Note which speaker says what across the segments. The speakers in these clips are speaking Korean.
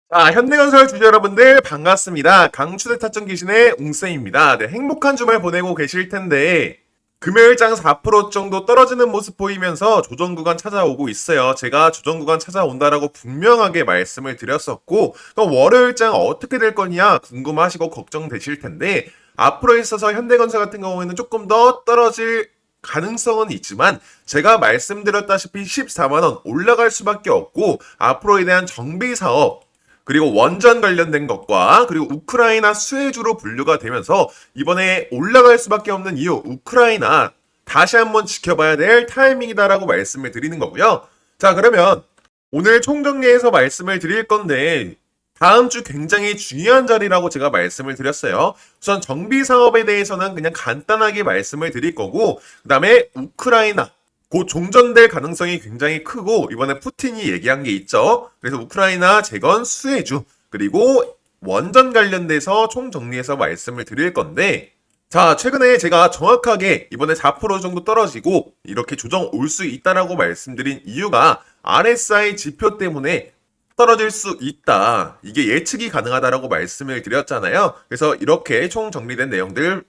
Speaker 1: 자, 현대건설 주주 여러분들 반갑습니다. 강추대 타점 귀신의 웅쌤입니다. 네, 행복한 주말 보내고 계실 텐데 금요일장 4% 정도 떨어지는 모습 보이면서 조정 구간 찾아오고 있어요. 제가 조정 구간 찾아온다라고 분명하게 말씀을 드렸었고, 그럼 월요일장 어떻게 될 거냐 궁금하시고 걱정되실 텐데 앞으로 있어서 현대건설 같은 경우에는 조금 더 떨어질 가능성은 있지만 제가 말씀드렸다시피 14만 원 올라갈 수밖에 없고 앞으로에 대한 정비 사업 그리고 원전 관련된 것과 그리고 우크라이나 수혜주로 분류가 되면서 이번에 올라갈 수밖에 없는 이유 우크라이나 다시 한번 지켜봐야 될 타이밍이다라고 말씀을 드리는 거고요. 자, 그러면 오늘 총정리해서 말씀을 드릴 건데 다음 주 굉장히 중요한 자리라고 제가 말씀을 드렸어요. 우선 정비 사업에 대해서는 그냥 간단하게 말씀을 드릴 거고 그다음에 우크라이나 곧 종전될 가능성이 굉장히 크고 이번에 푸틴이 얘기한 게 있죠. 그래서 우크라이나 재건 수혜주 그리고 원전 관련돼서 총정리해서 말씀을 드릴 건데 자, 최근에 제가 정확하게 이번에 4% 정도 떨어지고 이렇게 조정 올 수 있다라고 말씀드린 이유가 RSI 지표 때문에 떨어질 수 있다. 이게 예측이 가능하다라고 말씀을 드렸잖아요. 그래서 이렇게 총 정리된 내용들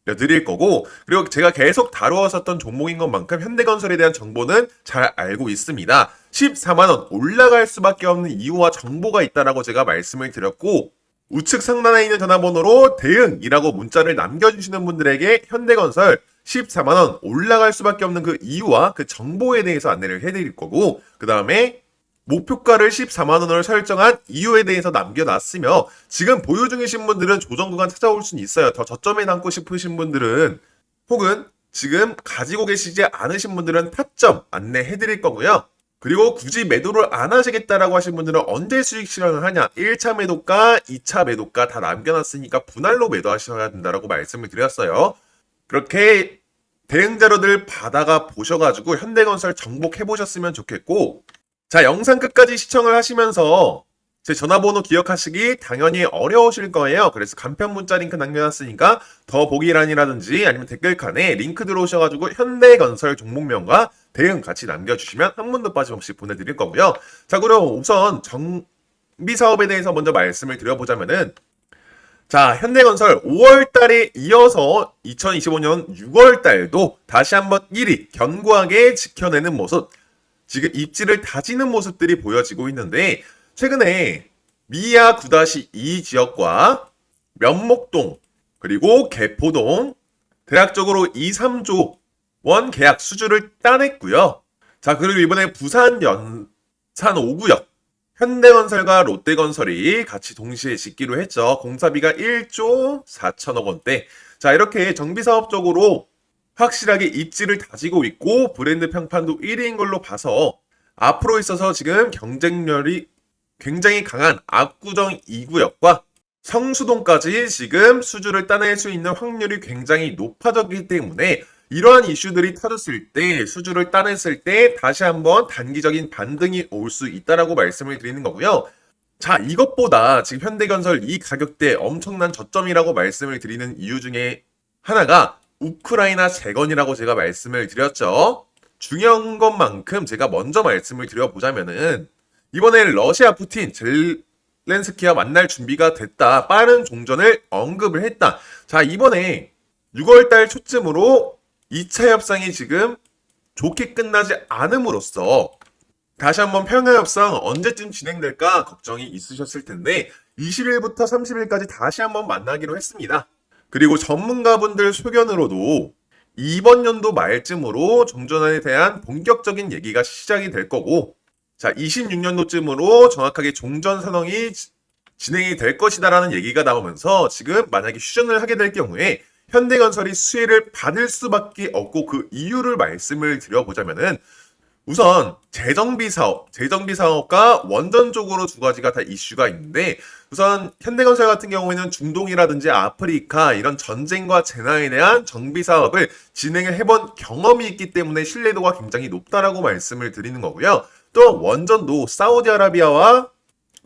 Speaker 1: 알려드릴 거고 그리고 제가 계속 다루었었던 종목인 것만큼 현대건설에 대한 정보는 잘 알고 있습니다. 14만원 올라갈 수밖에 없는 이유와 정보가 있다라고 제가 말씀을 드렸고 우측 상단에 있는 전화번호로 대응이라고 문자를 남겨주시는 분들에게 현대건설 14만원 올라갈 수밖에 없는 그 이유와 그 정보에 대해서 안내를 해드릴 거고 그 다음에 목표가를 14만원으로 설정한 이유에 대해서 남겨놨으며 지금 보유 중이신 분들은 조정 구간 찾아올 수는 있어요. 더 저점에 남고 싶으신 분들은 혹은 지금 가지고 계시지 않으신 분들은 타점 안내해드릴 거고요. 그리고 굳이 매도를 안 하시겠다라고 하신 분들은 언제 수익 실현을 하냐 1차 매도가 2차 매도가 다 남겨놨으니까 분할로 매도하셔야 된다라고 말씀을 드렸어요. 그렇게 대응 자료들 받아가 보셔가지고 현대건설 정복해 보셨으면 좋겠고 자, 영상 끝까지 시청을 하시면서 제 전화번호 기억하시기 당연히 어려우실 거예요. 그래서 간편 문자 링크 남겨놨으니까 더 보기란이라든지 아니면 댓글칸에 링크 들어오셔가지고 현대건설 종목명과 대응 같이 남겨주시면 한 분도 빠짐없이 보내드릴 거고요. 자, 그럼 우선 정비 사업에 대해서 먼저 말씀을 드려보자면은 자, 현대건설 5월 달에 이어서 2025년 6월 달도 다시 한번 1위 견고하게 지켜내는 모습 지금 입지를 다지는 모습들이 보여지고 있는데 최근에 미아 9-2 지역과 면목동 그리고 개포동 대략적으로 2, 3조 원 계약 수주를 따냈고요. 자, 그리고 이번에 부산 연산 5구역 현대건설과 롯데건설이 같이 동시에 짓기로 했죠. 공사비가 1조 4천억 원대. 자, 이렇게 정비사업적으로 확실하게 입지를 다지고 있고 브랜드 평판도 1위인 걸로 봐서 앞으로 있어서 지금 경쟁력이 굉장히 강한 압구정 2구역과 성수동까지 지금 수주를 따낼 수 있는 확률이 굉장히 높아졌기 때문에 이러한 이슈들이 터졌을 때 수주를 따냈을 때 다시 한번 단기적인 반등이 올 수 있다라고 말씀을 드리는 거고요. 자, 이것보다 지금 현대건설 이 가격대 엄청난 저점이라고 말씀을 드리는 이유 중에 하나가 우크라이나 재건이라고 제가 말씀을 드렸죠. 중요한 것만큼 제가 먼저 말씀을 드려보자면은 이번에 러시아 푸틴 젤렌스키와 만날 준비가 됐다. 빠른 종전을 언급을 했다. 자, 이번에 6월달 초쯤으로 2차 협상이 지금 좋게 끝나지 않음으로써 다시 한번 평화협상 언제쯤 진행될까 걱정이 있으셨을 텐데 20일부터 30일까지 다시 한번 만나기로 했습니다. 그리고 전문가분들 소견으로도 이번 연도 말쯤으로 종전에 대한 본격적인 얘기가 시작이 될 거고 자 26년도쯤으로 정확하게 종전 선언이 진행이 될 것이다라는 얘기가 나오면서 지금 만약에 휴전을 하게 될 경우에 현대건설이 수혜를 받을 수밖에 없고 그 이유를 말씀을 드려보자면은 우선 재정비 사업과 원전 쪽으로 두 가지가 다 이슈가 있는데 우선 현대건설 같은 경우에는 중동이라든지 아프리카 이런 전쟁과 재난에 대한 정비 사업을 진행을 해본 경험이 있기 때문에 신뢰도가 굉장히 높다라고 말씀을 드리는 거고요. 또 원전도 사우디아라비아와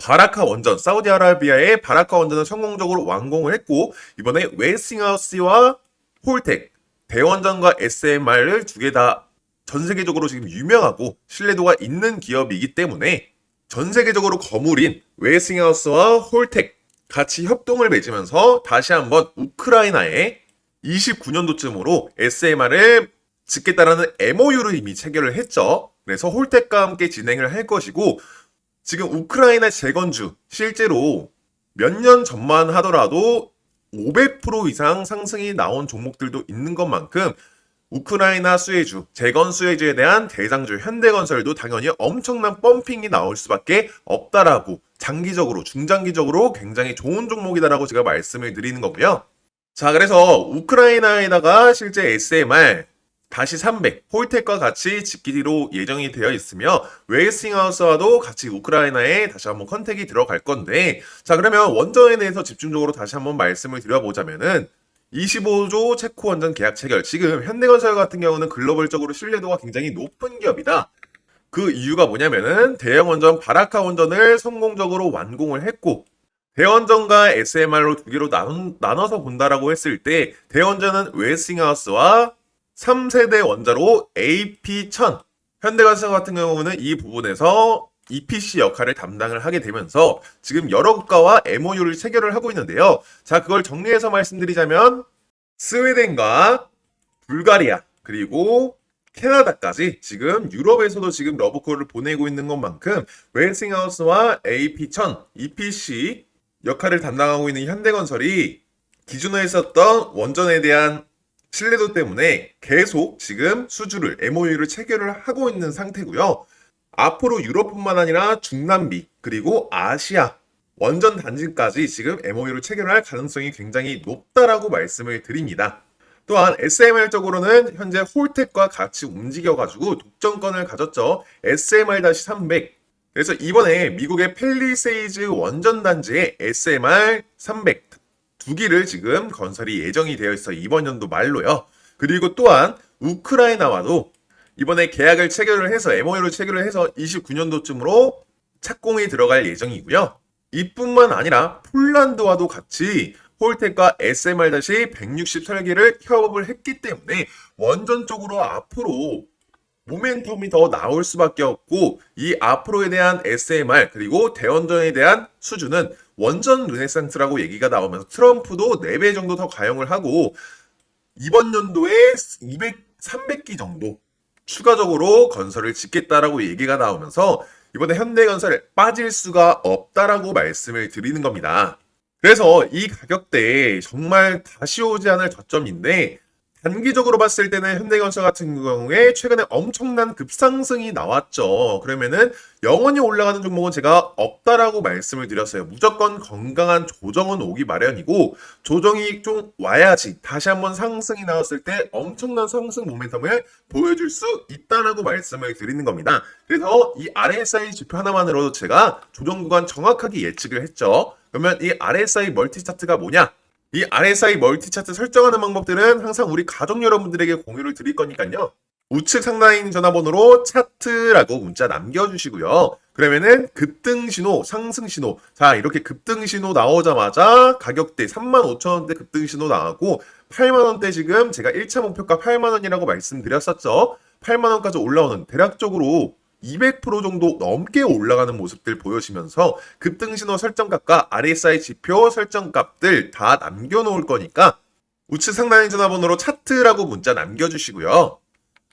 Speaker 1: 바라카 원전, 사우디아라비아의 바라카 원전은 성공적으로 완공을 했고 이번에 웨스팅하우스와 홀텍, 대원전과 SMR을 두 개 다 전 세계적으로 지금 유명하고 신뢰도가 있는 기업이기 때문에 전 세계적으로 거물인 웨스팅하우스와 홀텍 같이 협동을 맺으면서 다시 한번 우크라이나에 29년도쯤으로 SMR을 짓겠다라는 MOU를 이미 체결을 했죠. 그래서 홀텍과 함께 진행을 할 것이고, 지금 우크라이나 재건주 실제로 몇 년 전만 하더라도 500% 이상 상승이 나온 종목들도 있는 것만큼 우크라이나 수혜주, 재건 수혜주에 대한 대장주 현대건설도 당연히 엄청난 펌핑이 나올 수밖에 없다라고 장기적으로, 중장기적으로 굉장히 좋은 종목이다라고 제가 말씀을 드리는 거고요. 자, 그래서 우크라이나에다가 실제 SMR 다시 300, 홀텍과 같이 짓기로 예정이 되어 있으며 웨스팅하우스와도 같이 우크라이나에 다시 한번 컨택이 들어갈 건데, 자, 그러면 원전에 대해서 집중적으로 다시 한번 말씀을 드려보자면은 25조 체코 원전 계약 체결. 지금 현대건설 같은 경우는 글로벌적으로 신뢰도가 굉장히 높은 기업이다. 그 이유가 뭐냐면은 대형 원전 바라카 원전을 성공적으로 완공을 했고, 대원전과 SMR로 두 개로 나눠서 본다라고 했을 때 대원전은 웨스팅하우스와 3세대 원자로 AP1000, 현대건설 같은 경우는 이 부분에서 EPC 역할을 담당을 하게 되면서 지금 여러 국가와 MOU를 체결을 하고 있는데요. 자, 그걸 정리해서 말씀드리자면 스웨덴과 불가리아 그리고 캐나다까지 지금 유럽에서도 지금 러브콜을 보내고 있는 것만큼 웨스팅하우스와 AP1000, EPC 역할을 담당하고 있는 현대건설이 기존에 있었던 원전에 대한 신뢰도 때문에 계속 지금 수주를 MOU를 체결을 하고 있는 상태고요. 앞으로 유럽뿐만 아니라 중남미 그리고 아시아 원전 단지까지 지금 MOU를 체결할 가능성이 굉장히 높다라고 말씀을 드립니다. 또한 SMR 쪽으로는 현재 홀텍과 같이 움직여가지고 독점권을 가졌죠. SMR-300. 그래서 이번에 미국의 펠리세이즈 원전 단지에 SMR 300 두 기를 지금 건설이 예정이 되어 있어 이번 연도 말로요. 그리고 또한 우크라이나와도 이번에 계약을 체결을 해서 MOU를 체결을 해서 29년도쯤으로 착공이 들어갈 예정이고요. 이뿐만 아니라 폴란드와도 같이 홀텍과 SMR-160 설계를 협업을 했기 때문에 원전 쪽으로 앞으로 모멘텀이 더 나올 수밖에 없고, 이 앞으로에 대한 SMR 그리고 대원전에 대한 수주는 원전 르네상스라고 얘기가 나오면서 트럼프도 4배 정도 더 가용을 하고 이번 연도에 300기 정도 추가적으로 건설을 짓겠다라고 얘기가 나오면서 이번에 현대건설에 빠질 수가 없다라고 말씀을 드리는 겁니다. 그래서 이 가격대에 정말 다시 오지 않을 저점인데, 단기적으로 봤을 때는 현대건설 같은 경우에 최근에 엄청난 급상승이 나왔죠. 그러면은 영원히 올라가는 종목은 제가 없다라고 말씀을 드렸어요. 무조건 건강한 조정은 오기 마련이고, 조정이 좀 와야지 다시 한번 상승이 나왔을 때 엄청난 상승 모멘텀을 보여줄 수 있다라고 말씀을 드리는 겁니다. 그래서 이 RSI 지표 하나만으로도 제가 조정 구간 정확하게 예측을 했죠. 그러면 이 RSI 멀티 차트가 뭐냐? 이 RSI 멀티 차트 설정하는 방법들은 항상 우리 가족 여러분들에게 공유를 드릴 거니까요. 우측 상단에 있는 전화번호로 차트라고 문자 남겨주시고요. 그러면은 급등 신호, 상승 신호. 자, 이렇게 급등 신호 나오자마자 가격대 35,000원대 급등 신호 나가고 8만원대 지금 제가 1차 목표가 8만원이라고 말씀드렸었죠. 8만원까지 올라오는 대략적으로 200% 정도 넘게 올라가는 모습들 보여지면서 급등 신호 설정값과 RSI 지표 설정값들 다 남겨놓을 거니까 우측 상단의 전화번호로 차트라고 문자 남겨주시고요.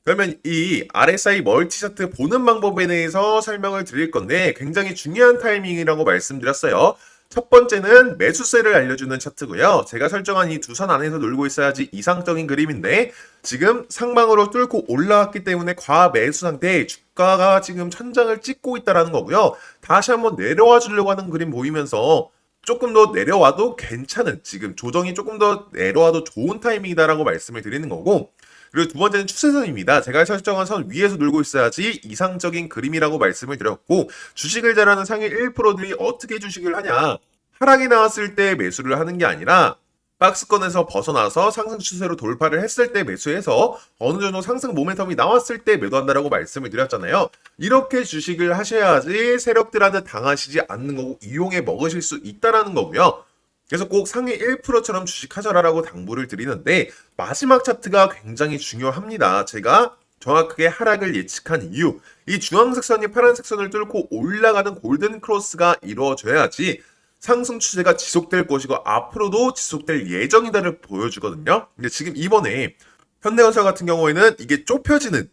Speaker 1: 그러면 이 RSI 멀티 차트 보는 방법에 대해서 설명을 드릴 건데 굉장히 중요한 타이밍이라고 말씀드렸어요. 첫 번째는 매수세를 알려주는 차트고요. 제가 설정한 이 두 선 안에서 놀고 있어야지 이상적인 그림인데 지금 상방으로 뚫고 올라왔기 때문에 과매수 상태에 주가가 지금 천장을 찍고 있다는 거고요. 다시 한번 내려와 주려고 하는 그림 보이면서 조금 더 내려와도 괜찮은, 지금 조정이 조금 더 내려와도 좋은 타이밍이다라고 말씀을 드리는 거고, 그리고 두 번째는 추세선입니다. 제가 설정한 선 위에서 놀고 있어야지 이상적인 그림이라고 말씀을 드렸고, 주식을 잘하는 상위 1%들이 어떻게 주식을 하냐, 하락이 나왔을 때 매수를 하는 게 아니라 박스권에서 벗어나서 상승 추세로 돌파를 했을 때 매수해서 어느 정도 상승 모멘텀이 나왔을 때 매도한다라고 말씀을 드렸잖아요. 이렇게 주식을 하셔야지 세력들한테 당하시지 않는 거고 이용해 먹으실 수 있다라는 거고요. 그래서 꼭 상위 1%처럼 주식하셔라라고 당부를 드리는데, 마지막 차트가 굉장히 중요합니다. 제가 정확하게 하락을 예측한 이유, 이 주황색 선이 파란색 선을 뚫고 올라가는 골든 크로스가 이루어져야지 상승 추세가 지속될 것이고 앞으로도 지속될 예정이다를 보여주거든요. 근데 지금 이번에 현대건설 같은 경우에는 이게 좁혀지는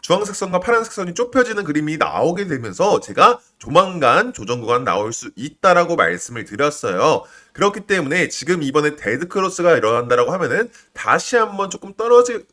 Speaker 1: 주황색 선과 파란색 선이 좁혀지는 그림이 나오게 되면서 제가 조만간 조정 구간 나올 수 있다라고 말씀을 드렸어요. 그렇기 때문에 지금 이번에 데드 크로스가 일어난다라고 하면은 다시 한번 조금 떨어질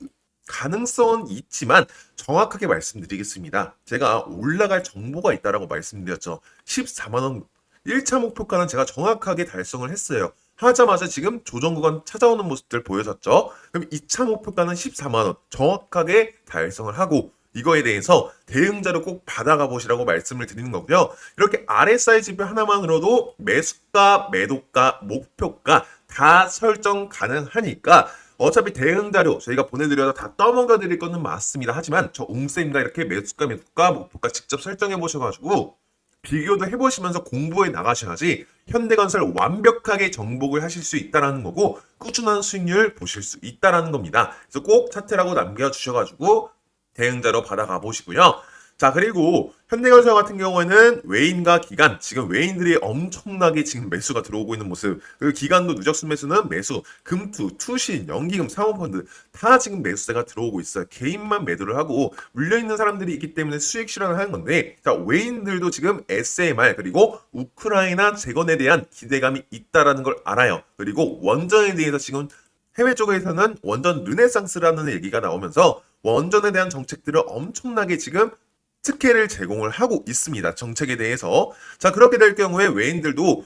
Speaker 1: 가능성은 있지만 정확하게 말씀드리겠습니다. 제가 올라갈 정보가 있다라고 말씀드렸죠. 14만 원 1차 목표가는 제가 정확하게 달성을 했어요. 하자마자 지금 조정 구간 찾아오는 모습들 보여졌죠. 그럼 2차 목표가는 14만 원 정확하게 달성을 하고 이거에 대해서 대응자를 꼭 받아가 보시라고 말씀을 드리는 거고요. 이렇게 RSI 지표 하나만으로도 매수가, 매도가, 목표가 다 설정 가능하니까 어차피 대응 자료 저희가 보내드려서 다 떠먹여 드릴 거는 맞습니다. 하지만 저 웅쌤과 이렇게 매수가, 매도가, 목표가 직접 설정해 보셔가지고 비교도 해보시면서 공부해 나가셔야지 현대건설 완벽하게 정복을 하실 수 있다라는 거고 꾸준한 수익률 보실 수 있다라는 겁니다. 그래서 꼭 차트라고 남겨주셔가지고 대응자로 받아가 보시고요. 자, 그리고 현대건설 같은 경우에는 외인과 기관, 지금 외인들이 엄청나게 지금 매수가 들어오고 있는 모습, 그리고 기관도 누적순 매수는 매수, 금투, 투신, 연기금, 사모펀드 다 지금 매수세가 들어오고 있어요. 개인만 매도를 하고 물려있는 사람들이 있기 때문에 수익 실현을 하는 건데, 자, 외인들도 지금 SMR 그리고 우크라이나 재건에 대한 기대감이 있다라는 걸 알아요. 그리고 원전에 대해서 지금 해외 쪽에서는 원전 르네상스라는 얘기가 나오면서 원전에 대한 정책들을 엄청나게 지금 특혜를 제공을 하고 있습니다. 정책에 대해서. 자, 그렇게 될 경우에 외인들도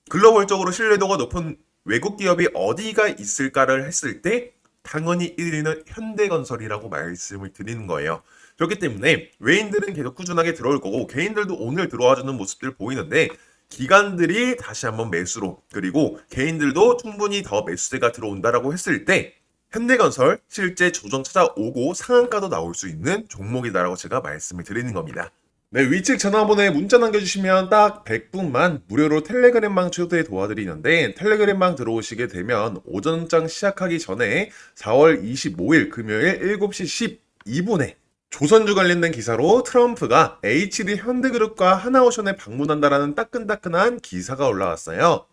Speaker 1: 글로벌적으로 신뢰도가 높은 외국 기업이 어디가 있을까를 했을 때 당연히 1위는 현대건설이라고 말씀을 드리는 거예요. 그렇기 때문에 외인들은 계속 꾸준하게 들어올 거고 개인들도 오늘 들어와주는 모습들 보이는데 기관들이 다시 한번 매수로 그리고 개인들도 충분히 더 매수세가 들어온다라고 했을 때 현대건설 실제 조정 찾아오고 상한가도 나올 수 있는 종목이다라고 제가 말씀을 드리는 겁니다. 네, 위측 전화번호에 문자 남겨주시면 딱 100분만 무료로 텔레그램방 초대 도와드리는데 텔레그램방 들어오시게 되면 오전장 시작하기 전에 4월 25일 금요일 7시 12분에 조선주 관련된 기사로 트럼프가 HD 현대그룹과 하나오션에 방문한다라는 따끈따끈한 기사가 올라왔어요.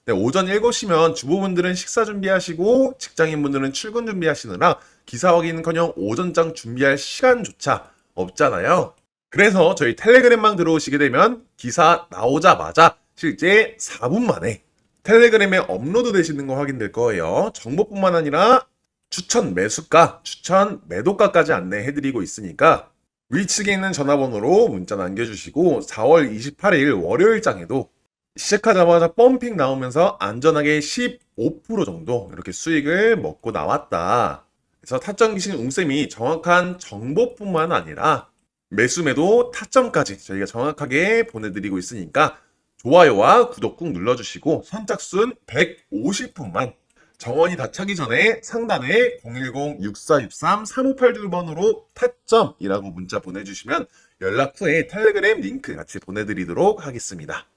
Speaker 1: 네, 오전 7시면 주부분들은 식사 준비하시고 직장인분들은 출근 준비하시느라 기사 확인커녕 오전장 준비할 시간조차 없잖아요. 그래서 저희 텔레그램방 들어오시게 되면 기사 나오자마자 실제 4분 만에 텔레그램에 업로드 되시는 거 확인될 거예요. 정보뿐만 아니라 추천 매수가, 추천 매도가까지 안내해드리고 있으니까 위측에 있는 전화번호로 문자 남겨주시고 4월 28일 월요일장에도 시작하자마자 펌핑 나오면서 안전하게 15% 정도 이렇게 수익을 먹고 나왔다. 그래서 타점 기신 웅쌤이 정확한 정보뿐만 아니라 매수매도 타점까지 저희가 정확하게 보내드리고 있으니까 좋아요와 구독 꾹 눌러주시고 선착순 150분만 정원이 다 차기 전에 상단에 010-6463-3582번으로 타점이라고 문자 보내주시면 연락 후에 텔레그램 링크 같이 보내드리도록 하겠습니다.